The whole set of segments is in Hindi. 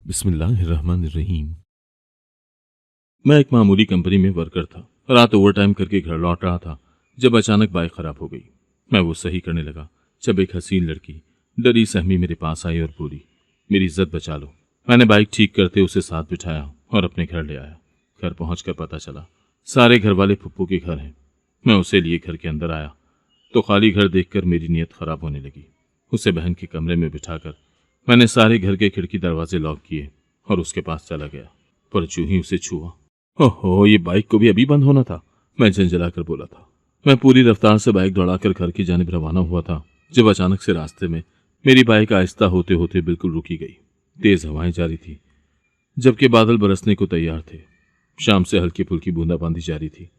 बिस्मिल्लाहिर्रहमानिर्रहीम। मैं एक मामूली कंपनी में वर्कर था। रात ओवरटाइम करके घर लौट रहा था जब अचानक बाइक खराब हो गई। मैं वो सही करने लगा जब एक हसीन लड़की डरी सहमी मेरे पास आई और बोली, मेरी इज्जत बचा लो। मैंने बाइक ठीक करते उसे साथ बिठाया और अपने घर ले आया। घर पहुंचकर पता चला सारे घर वाले फुप्पू के घर हैं। मैं उसे लिए घर के अंदर आया तो खाली घर देखकर मेरी नीयत खराब होने लगी। उसे बहन के कमरे में बिठाकर मैंने सारे घर के खिड़की दरवाजे लॉक किए और उसके पास चला गया। पर जो ही उसे छुआ, ओहो, ये बाइक को भी अभी बंद होना था, मैं झंझलाकर बोला था। मैं पूरी रफ्तार से बाइक दौड़ाकर घर की जानिब रवाना हुआ था जब अचानक से रास्ते में मेरी बाइक आहिस्ता होते होते बिल्कुल रुकी गई। तेज हवाएं जारी थी जबकि बादल बरसने को तैयार थे। शाम से हल्की फुल्की बूंदाबांदी जारी थी।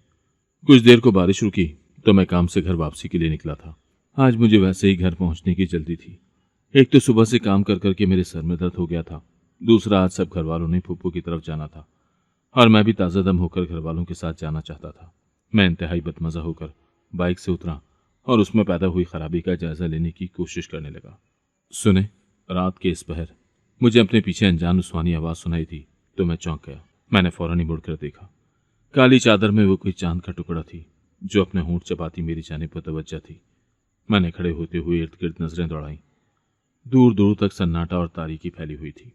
कुछ देर को बारिश रुकी तो मैं काम से घर वापसी के लिए निकला था। आज मुझे वैसे ही घर पहुंचने की जल्दी थी। एक तो सुबह से काम कर करके मेरे सर में दर्द हो गया था, दूसरा आज सब घर वालों ने फूफू की तरफ जाना था और मैं भी ताज़ा दम होकर घर वालों के साथ जाना चाहता था। मैं इंतहाई बदमज़ा होकर बाइक से उतरा और उसमें पैदा हुई खराबी का जायजा लेने की कोशिश करने लगा। सुने, रात के इस पहर मुझे अपने पीछे अनजान उस्मानी आवाज़ सुनाई थी तो मैं चौंक गया। मैंने फौरन ही मुड़कर देखा। काली चादर में वो कोई चांद का टुकड़ा थी जो अपने होंठ चबाती मेरी जानिब मुतवज्जा थी। मैंने खड़े होते हुए इर्द गिर्द नजरें दौड़ाई। दूर दूर तक सन्नाटा और तारीकी फैली हुई थी।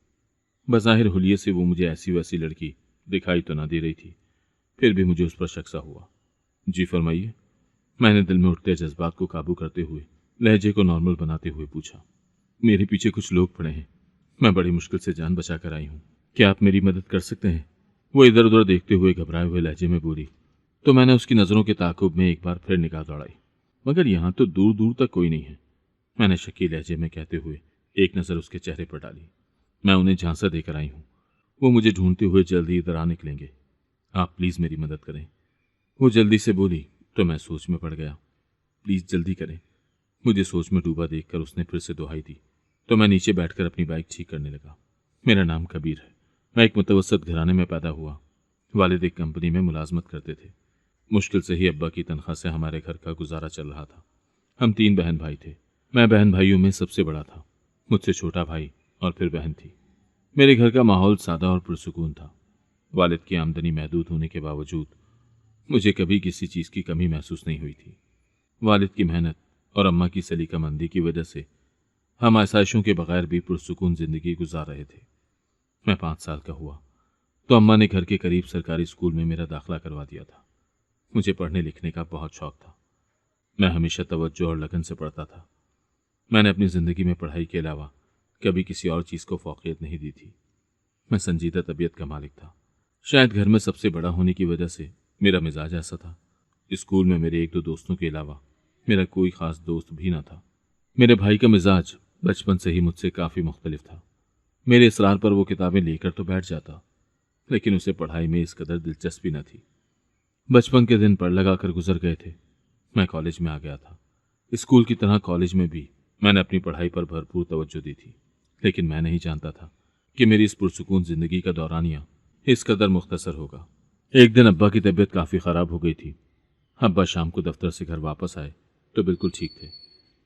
बज़ाहिर हुलिये से वो मुझे ऐसी वैसी लड़की दिखाई तो ना दे रही थी, फिर भी मुझे उस पर शक सा हुआ। जी फरमाइए, मैंने दिल में उठते जज्बात को काबू करते हुए लहजे को नॉर्मल बनाते हुए पूछा। मेरे पीछे कुछ लोग पड़े हैं, मैं बड़ी मुश्किल से जान बचा कर आई हूँ, क्या आप मेरी मदद कर सकते हैं? वो इधर उधर देखते हुए घबराए हुए लहजे में बोली। तो मैंने उसकी नज़रों के ताक़ुब में एक बार फिर निगाह दौड़ाई, मगर यहाँ तो दूर दूर तक कोई नहीं है। मैंने शकी लहजे में कहते हुए एक नज़र उसके चेहरे पर डाली। मैं उन्हें झांसा देकर आई हूँ, वो मुझे ढूंढते हुए जल्दी इधर आ निकलेंगे, आप प्लीज़ मेरी मदद करें। वो जल्दी से बोली तो मैं सोच में पड़ गया। प्लीज़ जल्दी करें। मुझे सोच में डूबा देखकर उसने फिर से दुहाई दी तो मैं नीचे बैठकर अपनी बाइक ठीक करने लगा। मेरा नाम कबीर है। मैं एक मुतवस्सत घराने में पैदा हुआ। वालिद एक कंपनी में मुलाजमत करते थे। मुश्किल से ही अब्बा की तनख्वाह से हमारे घर का गुजारा चल रहा था। हम 3 बहन भाई थे। मैं बहन भाइयों में सबसे बड़ा था। मुझसे छोटा भाई और फिर बहन थी। मेरे घर का माहौल सादा और पुरसुकून था। वालिद की आमदनी महदूद होने के बावजूद मुझे कभी किसी चीज़ की कमी महसूस नहीं हुई थी। वालिद की मेहनत और अम्मा की सलीकामंदी की वजह से हम आसाइशों के बगैर भी पुरसुकून ज़िंदगी गुजार रहे थे। मैं 5 साल का हुआ तो अम्मा ने घर के करीब सरकारी स्कूल में मेरा दाखिला करवा दिया था। मुझे पढ़ने लिखने का बहुत शौक था। मैं हमेशा तवज्जो और लगन से पढ़ता था। मैंने अपनी ज़िंदगी में पढ़ाई के अलावा कभी किसी और चीज़ को फौकियत नहीं दी थी। मैं संजीदा तबीयत का मालिक था। शायद घर में सबसे बड़ा होने की वजह से मेरा मिजाज ऐसा था। स्कूल में मेरे 1-2 दोस्तों के अलावा मेरा कोई ख़ास दोस्त भी ना था। मेरे भाई का मिजाज बचपन से ही मुझसे काफ़ी मुख्तलिफ था। मेरे इसरार पर वो किताबें लेकर तो बैठ जाता, लेकिन उसे पढ़ाई में इस कदर दिलचस्पी न थी। बचपन के दिन पढ़ लगा कर गुजर गए थे। मैं कॉलेज में आ गया था। स्कूल की तरह कॉलेज में भी मैंने अपनी पढ़ाई पर भरपूर तवज्जो दी थी, लेकिन मैं नहीं जानता था कि मेरी इस पुरसुकून ज़िंदगी का दौरानिया इस कदर मुख्तसर होगा। एक दिन अब्बा की तबीयत काफ़ी ख़राब हो गई थी। अब्बा शाम को दफ्तर से घर वापस आए तो बिल्कुल ठीक थे,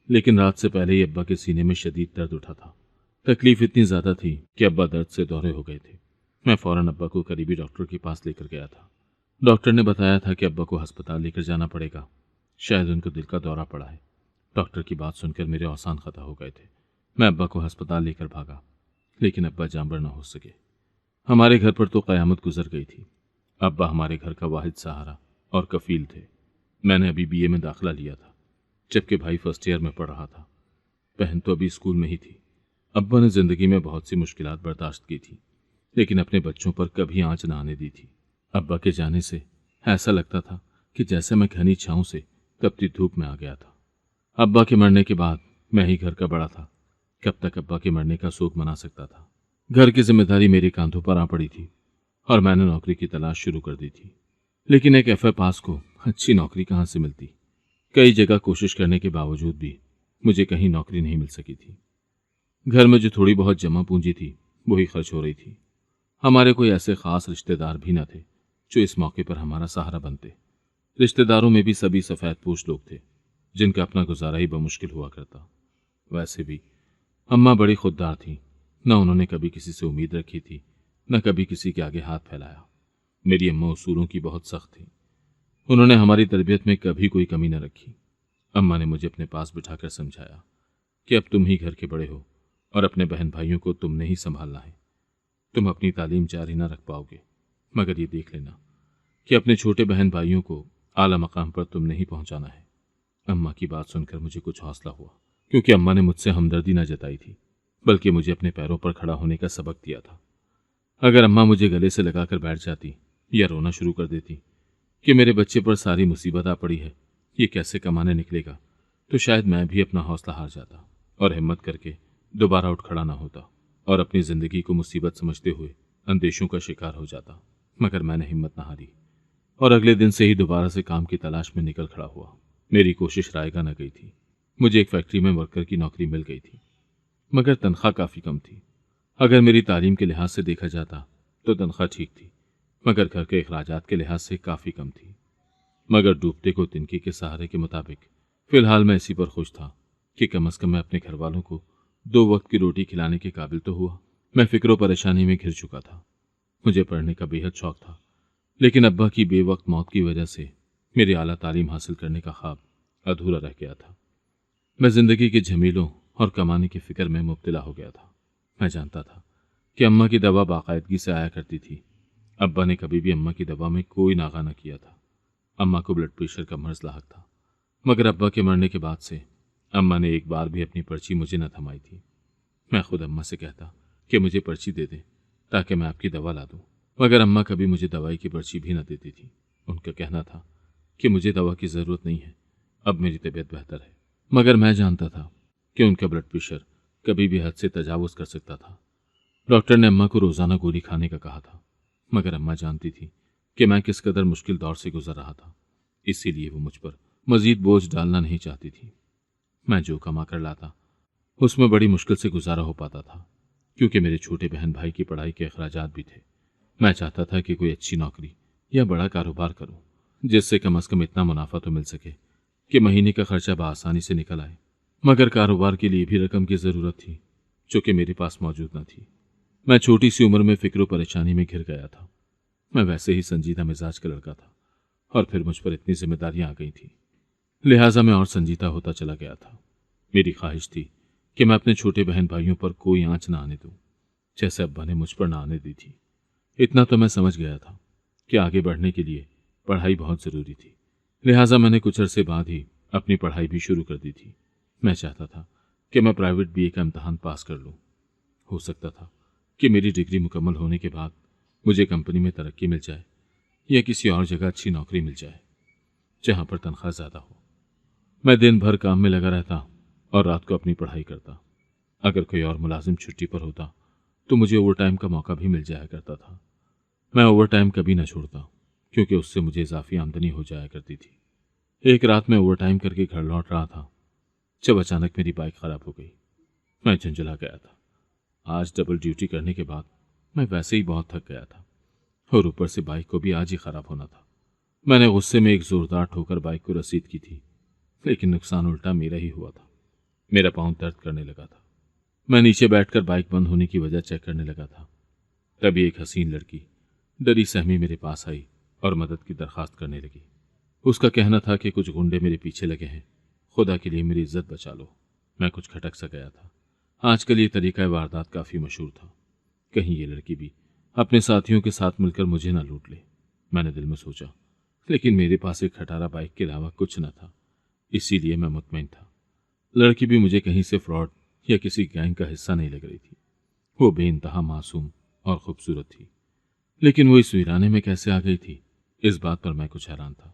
लेकिन रात से पहले ही अब्बा के सीने में शदीद दर्द उठा था। तकलीफ इतनी ज़्यादा थी कि अब्बा दर्द से दौरे हो गए थे। मैं फ़ौरन अब्बा को करीबी डॉक्टर के पास लेकर गया था। डॉक्टर ने बताया था कि अब्बा को अस्पताल लेकर जाना पड़ेगा, शायद उनको दिल का दौरा पड़ा है। डॉक्टर की बात सुनकर मेरे औसान खता हो गए थे। मैं अब्बा को अस्पताल लेकर भागा, लेकिन अब्बा जांबर न हो सके। हमारे घर पर तो क़यामत गुजर गई थी। अब्बा हमारे घर का वाहिद सहारा और कफील थे। मैंने अभी बीए में दाखिला लिया था, जबकि भाई फर्स्ट ईयर में पढ़ रहा था। बहन तो अभी स्कूल में ही थी। अब्बा ने ज़िंदगी में बहुत सी मुश्किलात बर्दाश्त की थी, लेकिन अपने बच्चों पर कभी आंच न आने दी थी। अब्बा के जाने से ऐसा लगता था कि जैसे मैं घनी छाँव से तपती धूप में आ गया था। अब्बा के मरने के बाद मैं ही घर का बड़ा था। कब तक अब्बा के मरने का शोक मना सकता था? घर की जिम्मेदारी मेरे कांधों पर आ पड़ी थी और मैंने नौकरी की तलाश शुरू कर दी थी। लेकिन एक एफए पास को अच्छी नौकरी कहाँ से मिलती? कई जगह कोशिश करने के बावजूद भी मुझे कहीं नौकरी नहीं मिल सकी थी। घर में जो थोड़ी बहुत जमा पूंजी थी वही खर्च हो रही थी। हमारे कोई ऐसे खास रिश्तेदार भी न थे जो इस मौके पर हमारा सहारा बनते। रिश्तेदारों में भी सभी सफ़ेद पोश लोग थे जिनका अपना गुजारा ही बमुश्किल हुआ करता। वैसे भी अम्मा बड़ी खुददार थी, न उन्होंने कभी किसी से उम्मीद रखी थी, न कभी किसी के आगे हाथ फैलाया। मेरी अम्मा उसूलों की बहुत सख्त थी। उन्होंने हमारी तरबियत में कभी कोई कमी न रखी। अम्मा ने मुझे अपने पास बिठाकर समझाया कि अब तुम ही घर के बड़े हो और अपने बहन भाइयों को तुमने ही संभालना है। तुम अपनी तालीम जारी न रख पाओगे, मगर ये देख लेना कि अपने छोटे बहन भाइयों को आला मकाम पर तुमने ही पहुंचाना है। अम्मा की बात सुनकर मुझे कुछ हौसला हुआ, क्योंकि अम्मा ने मुझसे हमदर्दी न जताई थी, बल्कि मुझे अपने पैरों पर खड़ा होने का सबक दिया था। अगर अम्मा मुझे गले से लगाकर बैठ जाती या रोना शुरू कर देती कि मेरे बच्चे पर सारी मुसीबत आ पड़ी है, ये कैसे कमाने निकलेगा, तो शायद मैं भी अपना हौसला हार जाता और हिम्मत करके दोबारा उठ खड़ा ना होता और अपनी जिंदगी को मुसीबत समझते हुए अंदेशों का शिकार हो जाता। मगर मैंने हिम्मत न हारी और अगले दिन से ही दोबारा से काम की तलाश में निकल खड़ा हुआ। मेरी कोशिश रायगा न गई थी। मुझे एक फैक्ट्री में वर्कर की नौकरी मिल गई थी, मगर तनख्वाह काफ़ी कम थी। अगर मेरी तालीम के लिहाज से देखा जाता तो तनख्वाह ठीक थी, मगर घर के अखराजात के लिहाज से काफ़ी कम थी। मगर डूबते को तिनके के सहारे के मुताबिक फिलहाल मैं इसी पर खुश था कि कम अज़ कम मैं अपने घर वालों को 2 वक्त की रोटी खिलाने के काबिल तो हुआ। मैं फिक्र परेशानी में घिर चुका था। मुझे पढ़ने का बेहद शौक था, लेकिन अब्बा की बेवक्त मौत की वजह से मेरी आला तालीम हासिल करने का ख्वाब अधूरा रह गया था। मैं जिंदगी के झमेलों और कमाने की फिक्र में मुब्तला हो गया था। मैं जानता था कि अम्मा की दवा बाकायदगी से आया करती थी। अब्बा ने कभी भी अम्मा की दवा में कोई नागा न किया था। अम्मा को ब्लड प्रेशर का मर्ज लाहक था, मगर अब्बा के मरने के बाद से अम्मा ने एक बार भी अपनी पर्ची मुझे न थमाई थी। मैं खुद अम्मा से कहता कि मुझे पर्ची दे दें ताकि मैं आपकी दवा ला दूं, मगर अम्मा कभी मुझे दवाई की पर्ची भी न देती थी। उनका कहना था कि मुझे दवा की ज़रूरत नहीं है, अब मेरी तबीयत बेहतर है। मगर मैं जानता था कि उनका ब्लड प्रेशर कभी भी हद से तजावुज़ कर सकता था। डॉक्टर ने अम्मा को रोज़ाना गोली खाने का कहा था, मगर अम्मा जानती थी कि मैं किस कदर मुश्किल दौर से गुजर रहा था, इसीलिए वो मुझ पर मज़ीद बोझ डालना नहीं चाहती थी। मैं जो कमा कर लाता उसमें बड़ी मुश्किल से गुजारा हो पाता था, क्योंकि मेरे छोटे बहन भाई की पढ़ाई के अखराजात भी थे। मैं चाहता था कि कोई अच्छी नौकरी या बड़ा कारोबार करूं, जिससे कम अज़ कम इतना मुनाफा तो मिल सके कि महीने का खर्चा बआसानी से निकल आए। मगर कारोबार के लिए भी रकम की ज़रूरत थी, जो कि मेरे पास मौजूद न थी। मैं छोटी सी उम्र में फिक्र परेशानी में घिर गया था। मैं वैसे ही संजीदा मिजाज का लड़का था, और फिर मुझ पर इतनी जिम्मेदारियां आ गई थी, लिहाजा मैं और संजीदा होता चला गया था। मेरी ख्वाहिश थी कि मैं अपने छोटे बहन भाइयों पर कोई आंच न आने दूं, जैसे अब्बा ने मुझ पर न आने दी थी। इतना तो मैं समझ गया था कि आगे बढ़ने के लिए पढ़ाई बहुत ज़रूरी थी, लिहाजा मैंने कुछ अरसे बाद ही अपनी पढ़ाई भी शुरू कर दी थी। मैं चाहता था कि मैं प्राइवेट बीए का इम्तहान पास कर लूँ। हो सकता था कि मेरी डिग्री मुकम्मल होने के बाद मुझे कंपनी में तरक्की मिल जाए या किसी और जगह अच्छी नौकरी मिल जाए जहाँ पर तनख्वाह ज़्यादा हो। मैं दिन भर काम में लगा रहता और रात को अपनी पढ़ाई करता। अगर कोई और मुलाजिम छुट्टी पर होता तो मुझे ओवर टाइम का मौका भी मिल जाया करता था। मैं ओवर टाइम कभी न छोड़ता, क्योंकि उससे मुझे इजाफी आमदनी हो जाया करती थी। एक रात मैं ओवर टाइम करके घर लौट रहा था जब अचानक मेरी बाइक खराब हो गई। मैं झंझला गया था। आज डबल ड्यूटी करने के बाद मैं वैसे ही बहुत थक गया था, और ऊपर से बाइक को भी आज ही खराब होना था। मैंने गुस्से में एक जोरदार ठोकर बाइक को रसीद की थी, लेकिन नुकसान उल्टा मेरा ही हुआ था। मेरा पाँव दर्द करने लगा था। मैं नीचे बैठकर बाइक बंद होने की वजह चेक करने लगा था। तभी एक हसीन लड़की डरी सहमी मेरे पास आई और मदद की दरखास्त करने लगी। उसका कहना था कि कुछ गुंडे मेरे पीछे लगे हैं, खुदा के लिए मेरी इज्जत बचा लो। मैं कुछ खटक सा गया था। आजकल ये तरीका वारदात काफ़ी मशहूर था। कहीं ये लड़की भी अपने साथियों के साथ मिलकर मुझे ना लूट ले। मैंने दिल में सोचा, लेकिन मेरे पास एक खटारा बाइक के अलावा कुछ न था, इसीलिए मैं मुतमईन था। लड़की भी मुझे कहीं से फ्रॉड या किसी गैंग का हिस्सा नहीं लग रही थी। वो बेइंतहा मासूम और खूबसूरत थी, लेकिन वो इस वीराने में कैसे आ गई थी, इस बात पर मैं कुछ हैरान था।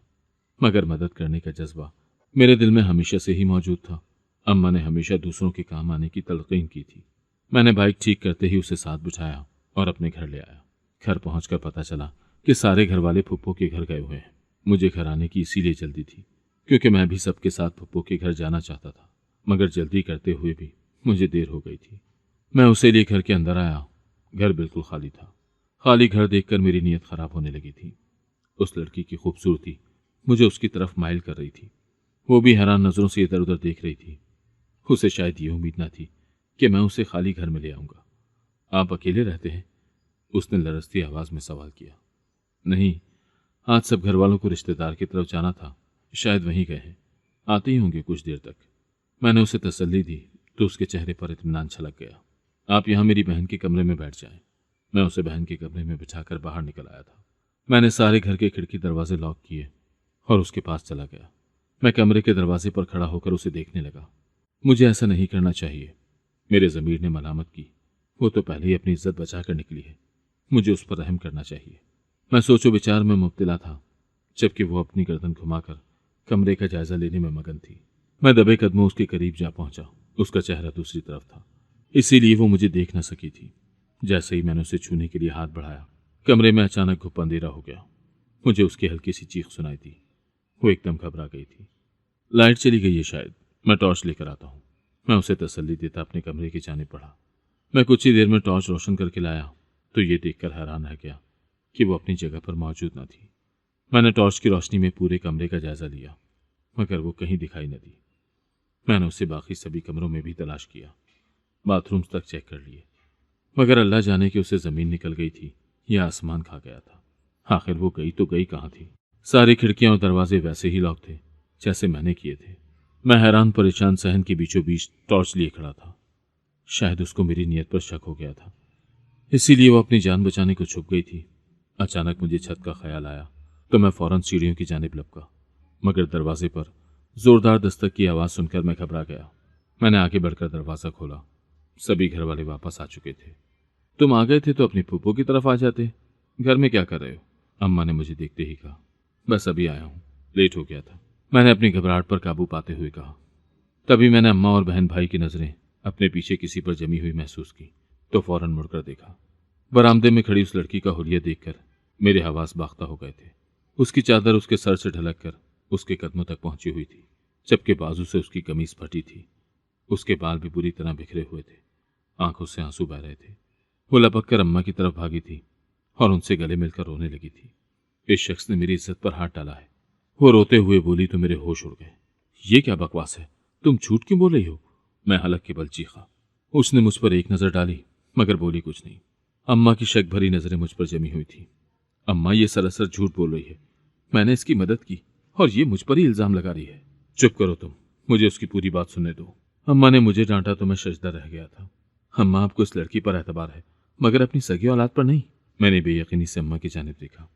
मगर मदद करने का जज्बा मेरे दिल में हमेशा से ही मौजूद था। अम्मा ने हमेशा दूसरों के काम आने की तलकीन की थी। मैंने बाइक ठीक करते ही उसे साथ बिठाया और अपने घर ले आया। घर पहुंचकर पता चला कि सारे घर वाले फुप्पो के घर गए हुए हैं। मुझे घर आने की इसीलिए जल्दी थी क्योंकि मैं भी सबके साथ फुप्पो के घर जाना चाहता था, मगर जल्दी करते हुए भी मुझे देर हो गई थी। मैं उसे लिए घर के अंदर आया। घर बिल्कुल खाली था। खाली घर देखकर मेरी नीयत खराब होने लगी थी। उस लड़की की खूबसूरती मुझे उसकी तरफ माइल कर रही थी। वो भी हैरान नजरों से इधर उधर देख रही थी। उसे शायद ये उम्मीद न थी कि मैं उसे खाली घर में ले आऊंगा। आप अकेले रहते हैं? उसने लरजती आवाज में सवाल किया। नहीं, आज सब घर वालों को रिश्तेदार की तरफ जाना था, शायद वहीं गए हैं, आते ही होंगे कुछ देर तक। मैंने उसे तसल्ली दी तो उसके चेहरे पर इत्मीनान छलक गया। आप यहाँ मेरी बहन के कमरे में बैठ जाएं। मैं उसे बहन के कमरे में बिठाकर बाहर निकल आया था। मैंने सारे घर के खिड़की दरवाजे लॉक किए और उसके पास चला गया। मैं कमरे के दरवाजे पर खड़ा होकर उसे देखने लगा। मुझे ऐसा नहीं करना चाहिए, मेरे ज़मीर ने मलामत की। वो तो पहले ही अपनी इज्जत बचा कर निकली है, मुझे उस पर रहम करना चाहिए। मैं सोचो विचार में मुब्तला था, जबकि वो अपनी गर्दन घुमाकर कमरे का जायजा लेने में मगन थी। मैं दबे कदमों उसके करीब जा पहुंचा। उसका चेहरा दूसरी तरफ था, इसीलिए वो मुझे देख न सकी थी। जैसे ही मैंने उसे छूने के लिए हाथ बढ़ाया, कमरे में अचानक घुप अंधेरा हो गया। मुझे उसकी हल्की सी चीख सुनाई दी। वो एकदम घबरा गई थी। लाइट चली गई है शायद, मैं टॉर्च लेकर आता हूँ। मैं उसे तसल्ली देता अपने कमरे की जानिब बढ़ा। मैं कुछ ही देर में टॉर्च रोशन करके लाया तो ये देखकर हैरान रह गया कि वो अपनी जगह पर मौजूद न थी। मैंने टॉर्च की रोशनी में पूरे कमरे का जायजा लिया, मगर वो कहीं दिखाई न दी। मैंने उसे बाकी सभी कमरों में भी तलाश किया, बाथरूम्स तक चेक कर लिए, मगर अल्लाह जाने कि उसे ज़मीन निकल गई थी या आसमान खा गया था। आखिर वो गई तो गई कहाँ थी? सारी खिड़कियां और दरवाजे वैसे ही लॉक थे जैसे मैंने किए थे। मैं हैरान परेशान सहन के बीचों बीच टॉर्च लिए खड़ा था। शायद उसको मेरी नीयत पर शक हो गया था, इसीलिए वो अपनी जान बचाने को छुप गई थी। अचानक मुझे छत का ख्याल आया तो मैं फौरन सीढ़ियों की जानिब लपका, मगर दरवाजे पर जोरदार दस्तक की आवाज़ सुनकर मैं घबरा गया। मैंने आगे बढ़कर दरवाज़ा खोला। सभी घर वाले वापस आ चुके थे। तुम आ गए थे तो अपनी फूफो की तरफ आ जाते, घर में क्या कर रहे हो? अम्मा ने मुझे देखते ही कहा। बस अभी आया हूँ, लेट हो गया था, मैंने अपनी घबराहट पर काबू पाते हुए कहा। तभी मैंने अम्मा और बहन भाई की नज़रें अपने पीछे किसी पर जमी हुई महसूस की तो फौरन मुड़कर देखा। बरामदे में खड़ी उस लड़की का हुलिया देखकर मेरे हवास बाख्ता हो गए थे। उसकी चादर उसके सर से ढलक कर उसके कदमों तक पहुंची हुई थी, जबकि बाजू से उसकी कमीज फटी थी। उसके बाल भी बुरी तरह बिखरे हुए थे, आंखों से आंसू बह रहे थे। वो लपक कर अम्मा की तरफ भागी थी और उनसे गले मिलकर रोने लगी थी। इस शख्स ने मेरी इज्जत पर हाथ डाला है, वो रोते हुए बोली तो मेरे होश उड़ गए। ये क्या बकवास है, तुम झूठ क्यों बोल रही हो? मैं हलक के बल चीखा। उसने मुझ पर एक नज़र डाली मगर बोली कुछ नहीं। अम्मा की शक भरी नजरें मुझ पर जमी हुई थी। अम्मा ये सरासर झूठ बोल रही है, मैंने इसकी मदद की और ये मुझ पर ही इल्जाम लगा रही है। चुप करो तुम, मुझे उसकी पूरी बात सुनने दो। अम्मा ने मुझे डांटा तो मैं शजदा रह गया था। अम्मा, आपको इस लड़की पर एतबार है मगर अपनी सगी औलाद पर नहीं। मैंने बेयकीनी से अम्मा की जानिब देखा।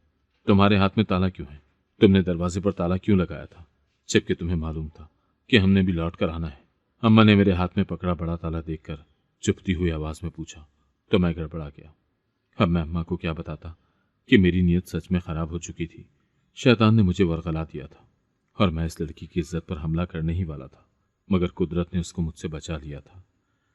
तुम्हारे हाथ में ताला क्यों है? तुमने दरवाजे पर ताला क्यों लगाया था, जबकि तुम्हें मालूम था कि हमने भी लौट कर आना है? अम्मा ने मेरे हाथ में पकड़ा बड़ा ताला देखकर चुपती हुई आवाज में पूछा तो मैं गड़बड़ा गया। अब मैं अम्मा को क्या बताता कि मेरी नीयत सच में खराब हो चुकी थी। शैतान ने मुझे वरगला दिया था और मैं इस लड़की की इज्जत पर हमला करने ही वाला था, मगर कुदरत ने उसको मुझसे बचा लिया था,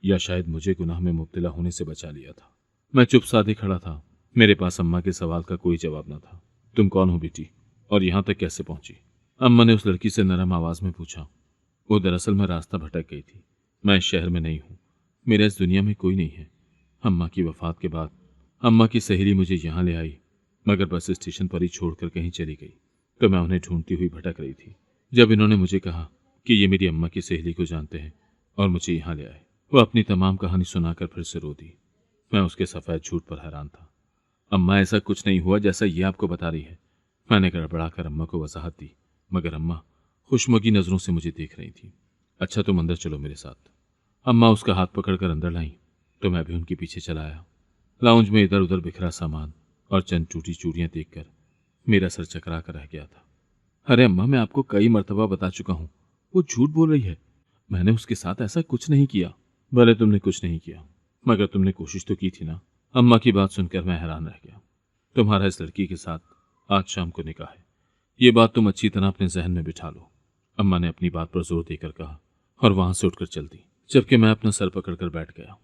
या शायद मुझे गुनाह में मुब्तला होने से बचा लिया था। मैं चुप साधे खड़ा था। मेरे पास अम्मा के सवाल का कोई जवाब न था। तुम कौन हो बेटी और यहाँ तक कैसे पहुंची? अम्मा ने उस लड़की से नरम आवाज में पूछा। वो दरअसल मैं रास्ता भटक गई थी। मैं इस शहर में नहीं हूँ, मेरा इस दुनिया में कोई नहीं है। अम्मा की वफात के बाद अम्मा की सहेली मुझे यहाँ ले आई, मगर बस स्टेशन पर ही छोड़कर कहीं चली गई तो मैं उन्हें ढूंढती हुई भटक रही थी। जब इन्होंने मुझे कहा कि ये मेरी अम्मा की सहेली को जानते हैं और मुझे यहाँ ले आए, वो अपनी तमाम कहानी सुनाकर फिर से रो दी। मैं उसके सफ़ेद झूठ पर हैरान था। अम्मा, ऐसा कुछ नहीं हुआ जैसा ये आपको बता रही है। मैंने गड़बड़ाकर अम्मा को वजाहत दी, मगर अम्मा खुशमगी नज़रों से मुझे देख रही थी। अच्छा, तुम अंदर चलो मेरे साथ। अम्मा उसका हाथ पकड़कर अंदर लाई तो मैं भी उनके पीछे चला आया। लाउंज में इधर उधर बिखरा सामान और चंद टूटी चूड़ियां देखकर मेरा सर चकरा कर रह गया था। अरे अम्मा, मैं आपको कई मर्तबा बता चुका हूँ, वो झूठ बोल रही है। मैंने उसके साथ ऐसा कुछ नहीं किया। भले तुमने कुछ नहीं किया, मगर तुमने कोशिश तो की थी ना। अम्मा की बात सुनकर मैं हैरान रह गया। तुम्हारा इस लड़की के साथ आज शाम को निकाह है, ये बात तुम अच्छी तरह अपने जहन में बिठा लो। अम्मा ने अपनी बात पर जोर देकर कहा और वहां से उठकर चल दी, जबकि मैं अपना सर पकड़कर बैठ गया।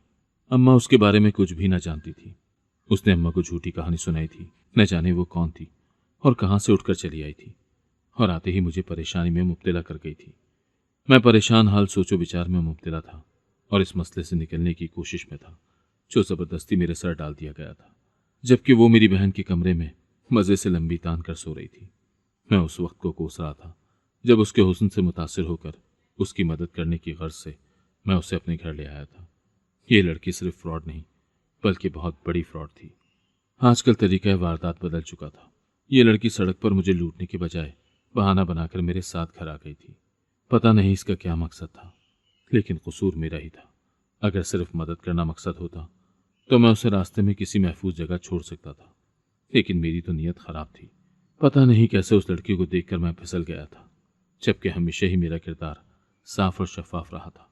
अम्मा उसके बारे में कुछ भी न जानती थी। उसने अम्मा को झूठी कहानी सुनाई थी। न जाने वो कौन थी और कहां से उठकर चली आई थी, और आते ही मुझे परेशानी में मुब्तला कर गई थी। मैं परेशान हाल सोचो विचार में मुब्तला था और इस मसले से निकलने की कोशिश में था जो जबरदस्ती मेरे सर डाल दिया गया था, जबकि वो मेरी बहन के कमरे में मजे से लंबी तान कर सो रही थी। मैं उस वक्त को कोस रहा था जब उसके हुस्न से मुतासिर होकर उसकी मदद करने की गर्ज से मैं उसे अपने घर ले आया था। ये लड़की सिर्फ फ्रॉड नहीं बल्कि बहुत बड़ी फ्रॉड थी। आजकल तरीका वारदात बदल चुका था। ये लड़की सड़क पर मुझे लूटने के बजाय बहाना बनाकर मेरे साथ घर आ गई थी। पता नहीं इसका क्या मकसद था, लेकिन कसूर मेरा ही था। अगर सिर्फ मदद करना मकसद होता तो मैं उसे रास्ते में किसी महफूज जगह छोड़ सकता था, लेकिन मेरी तो नीयत खराब थी। पता नहीं कैसे उस लड़की को देखकर मैं फिसल गया था, जबकि हमेशा ही मेरा किरदार साफ और शफाफ रहा था।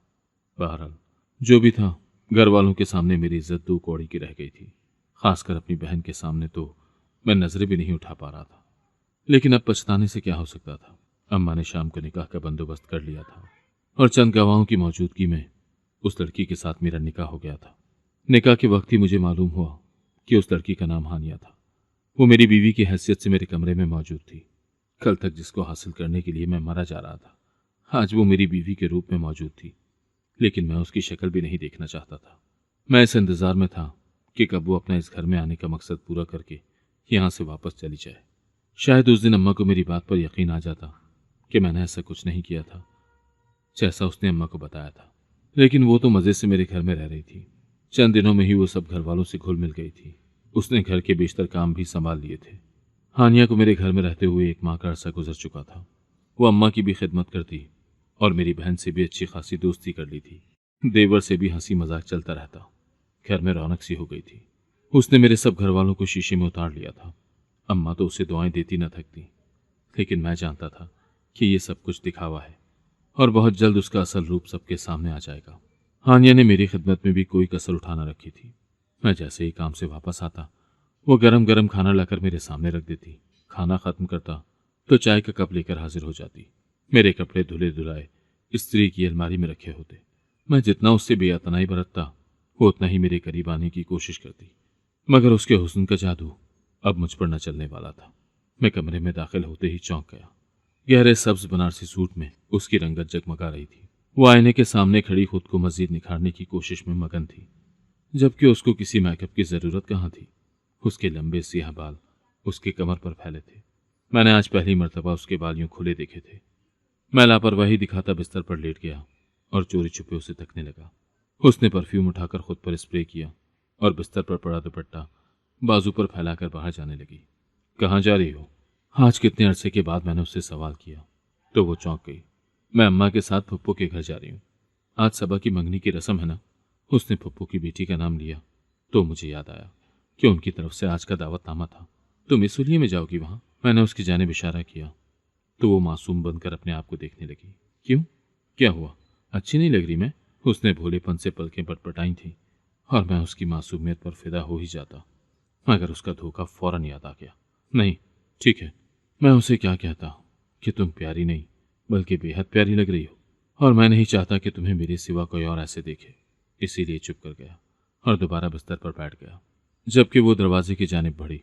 बहरहाल जो भी था, घर वालों के सामने मेरी इज्जत दो कौड़ी की रह गई थी। खासकर अपनी बहन के सामने तो मैं नजरें भी नहीं उठा पा रहा था। लेकिन अब पछताने से क्या हो सकता था। अम्मा ने शाम को निकाह का बंदोबस्त कर लिया था और चंद गवाहों की मौजूदगी में उस लड़की के साथ मेरा निकाह हो गया था। निकाह के वक्त ही मुझे मालूम हुआ कि उस लड़की का नाम हानिया था। वो मेरी बीवी की हैसियत से मेरे कमरे में मौजूद थी। कल तक जिसको हासिल करने के लिए मैं मरा जा रहा था, आज वो मेरी बीवी के रूप में मौजूद थी। लेकिन मैं उसकी शक्ल भी नहीं देखना चाहता था। मैं इस इंतजार में था कि कब वो अपना इस घर में आने का मकसद पूरा करके यहां से वापस चली जाए। शायद उस दिन अम्मा को मेरी बात पर यकीन आ जाता कि मैंने ऐसा कुछ नहीं किया था जैसा उसने अम्मा को बताया था। लेकिन वो तो मजे से मेरे घर में रह रही थी। चंद दिनों में ही वो सब घर वालों से घुल मिल गई थी। उसने घर के बेशतर काम भी संभाल लिए थे। हानिया को मेरे घर में रहते हुए 1 माह का अरसा गुजर चुका था। वो अम्मा की भी खिदमत करती और मेरी बहन से भी अच्छी खासी दोस्ती कर ली थी। देवर से भी हंसी मजाक चलता रहता। घर में रौनक सी हो गई थी। उसने मेरे सब घर वालों को शीशे में उतार लिया था। अम्मा तो उसे दुआएं देती न थकती, लेकिन मैं जानता था कि ये सब कुछ दिखावा है और बहुत जल्द उसका असल रूप सबके सामने आ जाएगा। हानिया ने मेरी खिदमत में भी कोई कसर उठा न रखी थी। मैं जैसे ही काम से वापस आता, वो गरम गरम खाना लाकर मेरे सामने रख देती। खाना खत्म करता तो चाय का कप लेकर हाजिर हो जाती। मेरे कपड़े धुले धुलाए स्त्री की अलमारी में रखे होते। मैं जितना उससे बेअतनाई बरतता, वो उतना ही मेरे करीब आने की कोशिश करती। मगर उसके हुस्न का जादू अब मुझ पर न चलने वाला था। मैं कमरे में दाखिल होते ही चौंक गया। गहरे सब्ज बनारसी सूट में उसकी रंगत जगमगा रही थी। वो आईने के सामने खड़ी खुद को मजीद निखारने की कोशिश में मगन थी, जबकि उसको किसी मेकअप की जरूरत कहाँ थी। उसके लंबे सियाह बाल उसके कमर पर फैले थे। मैंने आज पहली मर्तबा उसके बाल यूं खुले देखे थे। मैं लापरवाही दिखाता बिस्तर पर लेट गया और चोरी छुपे उसे तकने लगा। उसने परफ्यूम उठाकर खुद पर स्प्रे किया और बिस्तर पर पड़ा दुपट्टा बाजू पर फैलाकर बाहर जाने लगी। कहाँ जा रही हो? आज कितने अरसे के बाद मैंने उससे सवाल किया तो वो चौंक गई। मैं अम्मा के साथ पप्पू के घर जा रही हूँ। आज सबा की मंगनी की रस्म है ना? उसने पप्पू की बेटी का नाम लिया तो मुझे याद आया कि उनकी तरफ से आज का दावतनामा था। तुम इसलिए में जाओगी वहां? मैंने उसकी जानिब इशारा किया तो वो मासूम बनकर अपने आप को देखने लगी। क्यों, क्या हुआ? अच्छी नहीं लग रही मैं? उसने भोलेपन से पलकें पटपटाई थी और मैं उसकी मासूमियत पर फिदा हो ही जाता, मगर उसका धोखा फौरन याद आ गया। नहीं, ठीक है। मैं उसे क्या कहता कि तुम प्यारी नहीं बल्कि बेहद प्यारी लग रही हो और मैं नहीं चाहता कि तुम्हें मेरे सिवा कोई और ऐसे देखे। इसीलिए चुप कर गया और दोबारा बिस्तर पर बैठ गया, जबकि वो दरवाजे की जानिब बढ़ी,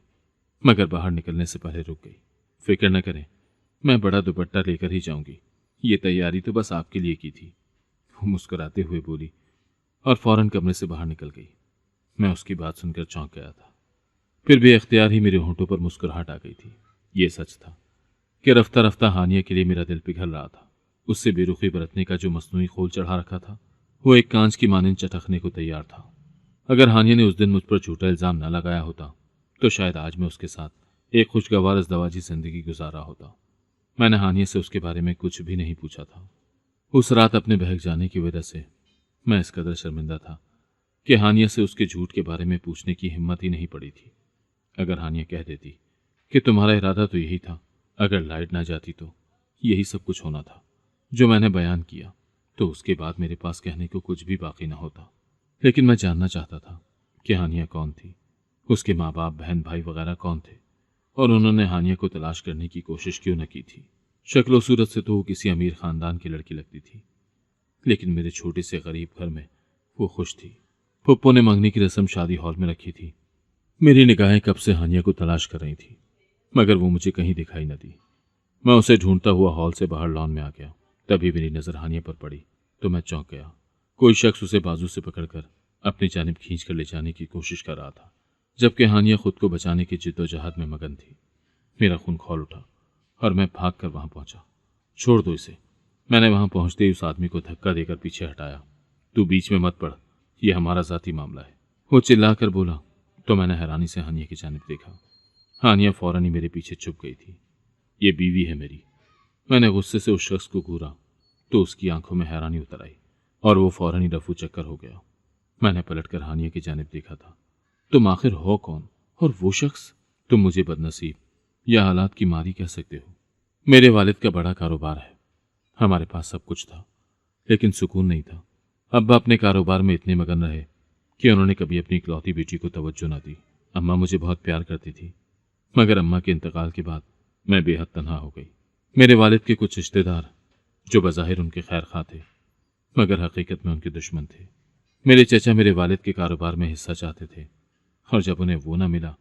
मगर बाहर निकलने से पहले रुक गई। फिक्र न करें, मैं बड़ा दुपट्टा लेकर ही जाऊंगी। ये तैयारी तो बस आपके लिए की थी, वो मुस्कुराते हुए बोली और फौरन कमरे से बाहर निकल गई। मैं उसकी बात सुनकर चौंक गया था। फिर भी इख्तियार ही मेरे होंठों पर मुस्कुराहट आ गई थी। ये सच था कि रफ्ता रफ्ता हानिया के लिए मेरा दिल पिघल रहा था। उससे बेरुखी बरतने का जो मसनूई खोल चढ़ा रखा था, वो एक कांच की मानिंद चटकने को तैयार था। अगर हानिया ने उस दिन मुझ पर झूठा इल्जाम न लगाया होता तो शायद आज मैं उसके साथ एक खुशगवार इज़दवाजी जिंदगी गुजारा होता। मैंने हानिया से उसके बारे में कुछ भी नहीं पूछा था। उस रात अपने बहक जाने की वजह से मैं इस कदर शर्मिंदा था कि हानिया से उसके झूठ के बारे में पूछने की हिम्मत ही नहीं पड़ी थी। अगर हानिया कह देती कि तुम्हारा इरादा तो यही था, अगर लाइट ना जाती तो यही सब कुछ होना था जो मैंने बयान किया, तो उसके बाद मेरे पास कहने को कुछ भी बाकी ना होता। लेकिन मैं जानना चाहता था कि हानिया कौन थी, उसके माँ बाप बहन भाई वगैरह कौन थे और उन्होंने हानिया को तलाश करने की कोशिश क्यों न की थी। शक्ल सूरत से तो वो किसी अमीर खानदान की लड़की लगती थी, लेकिन मेरे छोटे से गरीब घर में वो खुश थी। पप्पू ने मंगनी की रस्म शादी हॉल में रखी थी। मेरी निगाहें कब से हानिया को तलाश कर रही थी, मगर वो मुझे कहीं दिखाई न दी। मैं उसे ढूंढता हुआ हॉल से बाहर लॉन में आ गया। तभी मेरी नजर हानिया पर पड़ी तो मैं चौंक गया। कोई शख्स उसे बाजू से पकड़कर अपनी जानिब खींच कर ले जाने की कोशिश कर रहा था, जबकि हानिया खुद को बचाने की जिद्दोजहद में मगन थी। मेरा खून खौल उठा और मैं भाग कर वहां पहुंचा। छोड़ दो इसे, मैंने वहां पहुंचते ही उस आदमी को धक्का देकर पीछे हटाया। तू बीच में मत पड़, यह हमारा जाती मामला है। वो चिल्लाकर बोला तो मैंने हैरानी से हानिया की जानिब देखा। हानिया फौरन ही मेरे पीछे छुप गई थी। ये बीवी है मेरी। मैंने गुस्से से उस शख्स को घूरा तो उसकी आंखों में हैरानी उतर आई और वो फौरन ही रफू चक्कर हो गया। मैंने पलटकर हानिया की जानिब देखा था। तुम आखिर हो कौन और वो शख्स? तुम मुझे बदनसीब या हालात की मारी कह सकते हो। मेरे वालिद का बड़ा कारोबार है। हमारे पास सब कुछ था लेकिन सुकून नहीं था। अब्बा अपने कारोबार में इतने मगन रहे कि उन्होंने कभी अपनी इकलौती बेटी को तवज्जो न दी। अम्मा मुझे बहुत प्यार करती थी मगर अम्मा के इंतकाल के बाद मैं बेहद तन्हा हो गई। मेरे वालिद के कुछ रिश्तेदार जो बज़ाहिर उनके खैर खा थे मगर हकीकत में उनके दुश्मन थे। मेरे चचा मेरे वालिद के कारोबार में हिस्सा चाहते थे और जब उन्हें वो न मिला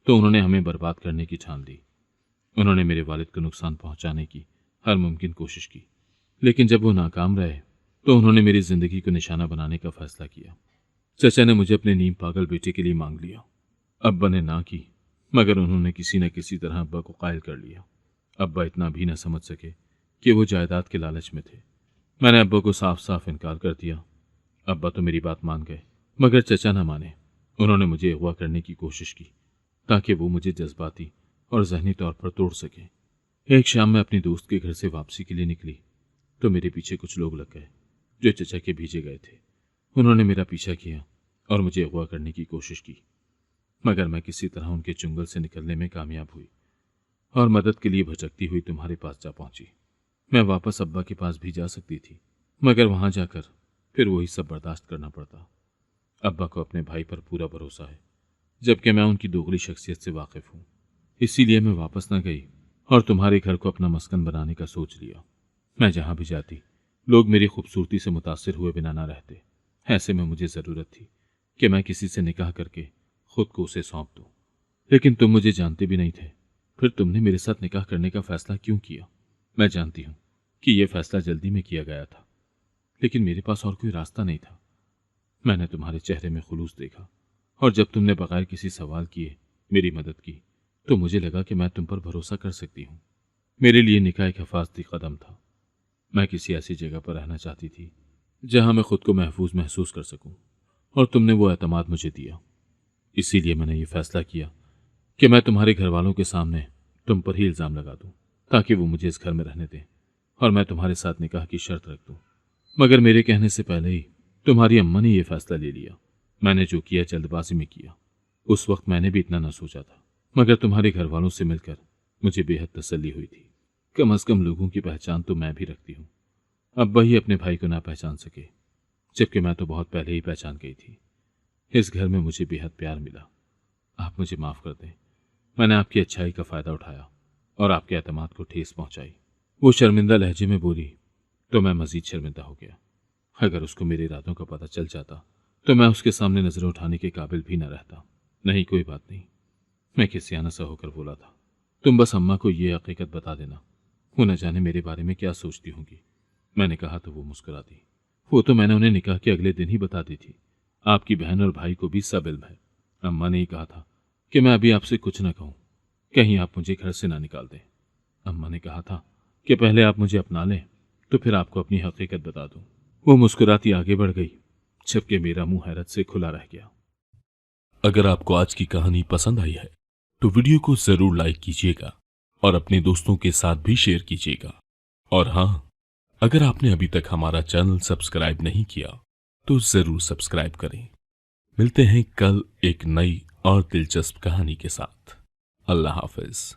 तो उन्होंने हमें बर्बाद करने की ठान ली। उन्होंने मेरे वालिद को नुकसान पहुंचाने की हर मुमकिन कोशिश की लेकिन जब वो नाकाम रहे तो उन्होंने मेरी जिंदगी को निशाना बनाने का फैसला किया। चचा ने मुझे अपने नीम पागल बेटे के लिए मांग लिया। अब्बा ने ना की मगर उन्होंने किसी न किसी तरह अब्बा को कायल कर लिया। अब्बा इतना भी न समझ सके कि वो जायदाद के लालच में थे। मैंने अब्बा को साफ साफ इनकार कर दिया। अब्बा तो मेरी बात मान गए मगर चचा न माने। उन्होंने मुझे अगवा करने की कोशिश की ताकि वो मुझे जज्बाती और जहनी तौर पर तोड़ सके। एक शाम मैं अपनी दोस्त के घर से वापसी के लिए निकली तो मेरे पीछे कुछ लोग लग गए जो चचा के भेजे गए थे। उन्होंने मेरा पीछा किया और मुझे अगवा करने की कोशिश की मगर मैं किसी तरह उनके चुंगल से निकलने में कामयाब हुई और मदद के लिए भटकती हुई तुम्हारे पास जा पहुंची। मैं वापस अब्बा के पास भी जा सकती थी मगर वहां जाकर फिर वही सब बर्दाश्त करना पड़ता। अब्बा को अपने भाई पर पूरा भरोसा है जबकि मैं उनकी दोगली शख्सियत से वाकिफ हूँ। इसीलिए मैं वापस न गई और तुम्हारे घर को अपना मस्कन बनाने का सोच लिया। मैं जहां भी जाती लोग मेरी खूबसूरती से मुतासिर हुए बिना ना रहते। ऐसे में मुझे ज़रूरत थी कि मैं किसी से निकाह करके खुद को उसे सौंप दूं। लेकिन तुम मुझे जानते भी नहीं थे। फिर तुमने मेरे साथ निकाह करने का फैसला क्यों किया? मैं जानती हूँ कि यह फैसला जल्दी में किया गया था लेकिन मेरे पास और कोई रास्ता नहीं था। मैंने तुम्हारे चेहरे में खुलूस देखा और जब तुमने बगैर किसी सवाल किए मेरी मदद की तो मुझे लगा कि मैं तुम पर भरोसा कर सकती हूँ। मेरे लिए निकाह एक हिफाजती कदम था। मैं किसी ऐसी जगह पर रहना चाहती थी जहां मैं खुद को महफूज महसूस कर सकूं और तुमने वो एतमाद मुझे दिया। इसीलिए मैंने ये फैसला किया कि मैं तुम्हारे घर वालों के सामने तुम पर ही इल्ज़ाम लगा दूं ताकि वो मुझे इस घर में रहने दें और मैं तुम्हारे साथ निकाह की शर्त रख दूं। मगर मेरे कहने से पहले ही तुम्हारी अम्मा ने यह फैसला ले लिया। मैंने जो किया जल्दबाजी में किया। उस वक्त मैंने भी इतना न सोचा था मगर तुम्हारे घर वालों से मिलकर मुझे बेहद तसल्ली हुई थी। कम अज कम लोगों की पहचान तो मैं भी रखती हूँ। अब्बा ही अपने भाई को ना पहचान सके जबकि मैं तो बहुत पहले ही पहचान गई थी। इस घर में मुझे बेहद प्यार मिला। आप मुझे माफ़ कर दें। मैंने आपकी अच्छाई का फ़ायदा उठाया और आपके एतमाद को ठेस पहुंचाई। वो शर्मिंदा लहजे में बोली तो मैं मज़ीद शर्मिंदा हो गया। अगर उसको मेरे इरादों का पता चल जाता तो मैं उसके सामने नज़रें उठाने के काबिल भी न रहता। नहीं, कोई बात नहीं, मैं किसियाना सा होकर बोला था। तुम बस अम्मा को ये हकीकत बता देना। वो न जाने मेरे बारे में क्या सोचती होंगी। मैंने कहा तो वो मुस्कुरा दी। वो तो मैंने उन्हें निकाह के अगले दिन ही बता दी थी। आपकी बहन और भाई को भी सब इल्म है। अम्मा ने ही कहा था कि मैं अभी आपसे कुछ न कहूँ, कहीं आप मुझे घर से ना निकाल दें। अम्मा ने कहा था कि पहले आप मुझे अपना लें तो फिर आपको अपनी हकीकत बता दूं। वो मुस्कुराती आगे बढ़ गई जबकि मेरा मुंह हैरत से खुला रह गया। अगर आपको आज की कहानी पसंद आई है तो वीडियो को जरूर लाइक कीजिएगा और अपने दोस्तों के साथ भी शेयर कीजिएगा। और हाँ, अगर आपने अभी तक हमारा चैनल सब्सक्राइब नहीं किया तो जरूर सब्सक्राइब करें। मिलते हैं कल एक नई और दिलचस्प कहानी के साथ। अल्लाह हाफिज।